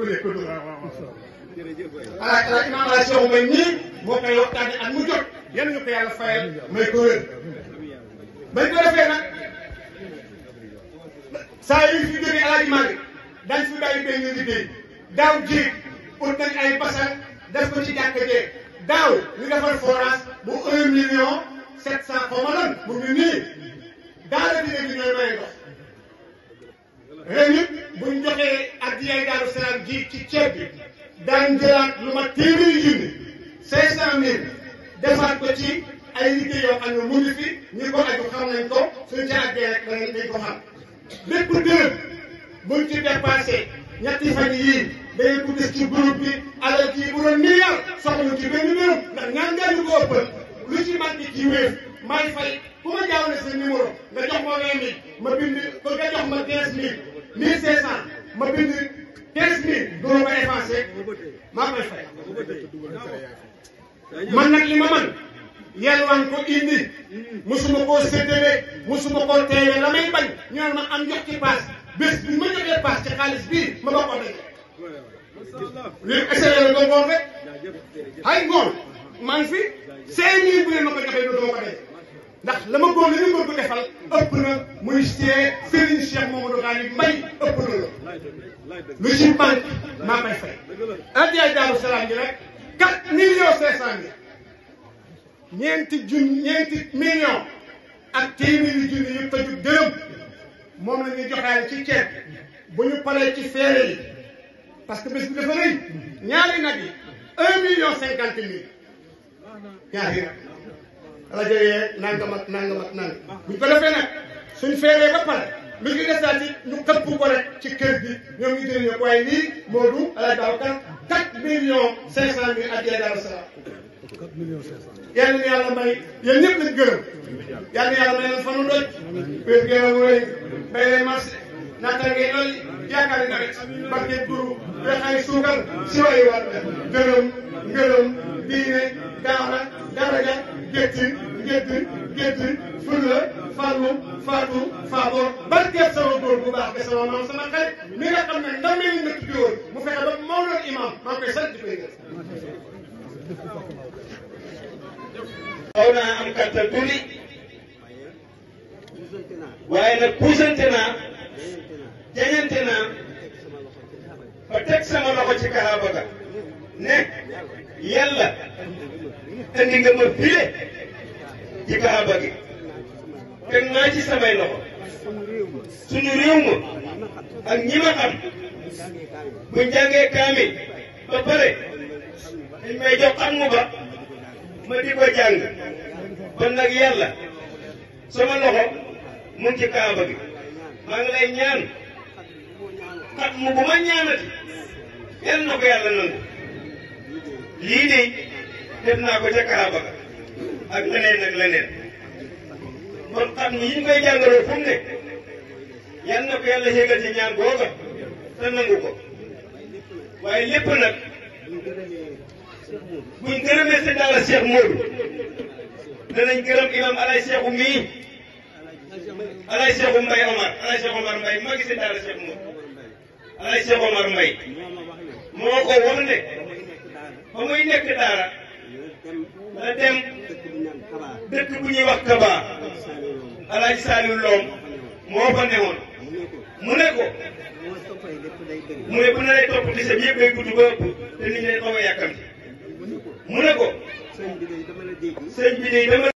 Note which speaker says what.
Speaker 1: duggalee ko dugg ala imam ala Cheikh Mbaye nii moo koy waxtaane ak mu jot yan ñu ko yàlla fayal may ko wér bañ ko defee nag saa yu fi jógee Alaaji Malick dañ fi bàyyi benn liggéey daaw jéeg ut nañ ay basal def ko ci jàkka jee daaw ñu defar forage bu 1 million 700 xaw ma lan mu ngi nii daara dina gi ñooy may ndox ren it buñ joxee addiyay Daaru Salaam ji ci ceeb bi daan jëlaat lu ma téeméeri junni 500.000 defaat ko ci ay liggéey yoo xam ne mu ngi fi ñi ko aju xam nañ ko suñ ca àggee rek dañ ko xam lépp dërëm buñ ci dépassé ñetti fan yii dañuy ko gis ci groupe bi alal kii bu doon milliard soxla ci benn dërëm ndax ñaan nga ñu ko ëppal lu ci manqué ci wéef may fay ku ma jaawale sa numéro nga jox ma 20 000 ma bind ko nga jox ma 15 000 1500 ma bind 15 000 doo ma effacé maa koy fay man nag li ma man yelwaan ko indi musuma koo séddale musuma koo teeye la may bañ ñu ne ma am jox ci paas bés bi ma joxee paas ci xaalis bii ma bokk ko daje li essayé la doon ngoon rek hay ngoon man fi 5000 bu leen ma ko joxee doo ma ko daje ndax la ma góor li ñu bëgg defal ëpp na muy Serigne Cheikh Mamadou Ghali Mbaye ëpp na la lu ci banque maa koy fay addiyaay Daaru Salaam bi rek 4.500.000 ñeenti million ak téeméeri junni yu tëju dërëm moom la ñuy joxaale ci ceeb bu ñu paree ci feere yi parce que bés bi dafa rëy ñaari nag yi 1.050.000 ñaari nag rajo yee nangam ak nangam ak nangam buñ ko defee nag suñ feeree ba pare lu ñu desaat it ñu xëpp ko rek ci kër gi ñoom ñu jëriñoo ko waaye lii Modou ala daaw kan 4.500.000 addiya Daaru Salaam 4.500.000 yal na yàlla may yéen ñëpp lañ gërëm yal na yàlla may leen fanu doj wér gërëm wéy bay leen marché naataange loolu yaakaari nawet barke guru wexay suukar si wayi war gërëm ngërëm diine daara daraja géttin fulla farlu faatu faaboor barkeeb sama góor bu baax de sama maam sama xarit mi nga xam ne ndam leen nga tuddi woon mu fexe ba moo doon imam maa koy sant di koy gën xaw naa am kattan tuuti waaye nag puusante naa jañante naa ba teg sama loxo ci Kaaba ga ne yàlla andi nga ma file ci Kaaba gi teg naa ci samay loxo suñu réew ma ak ñi ma xam buñ jàngee kaamil ba pare dañ may jox xam mu ba ma di ko jàng kon nag yàlla sama loxo mu ngi ci Kaaba gi maa ngi lay ñaan xam mu bu ma ñaanati yal na ko yàlla nangu lii de def naa ko ca Kaaba ga ak leneen kon xam ni yi ñu koy jàngaloo fu mu ne yal na ko yàlla yëgal ci ñaan googa te nangu ko waaye lépp nag buñ gërëmee sëñ Daara Cheikh Modou danañ gërëm imam alay Cheikhu mii alay Cheikhu Mbaye Omar alay Cheikh Omar Mbaye maa ngi sëñ Daara Cheikh Modou alay Cheikh Omar Mbaye moo ko wax ne ba muy nekk daara la dem dëkk bu ñuy wax Kaba Alaaji Saliou Loom moo fa newoon mu ne ko mu ne bu na lay topp di sa yëpp day gudd ba ëpp te nit ñi xaw a yàkkamti mu ne ko sëñ bi day dama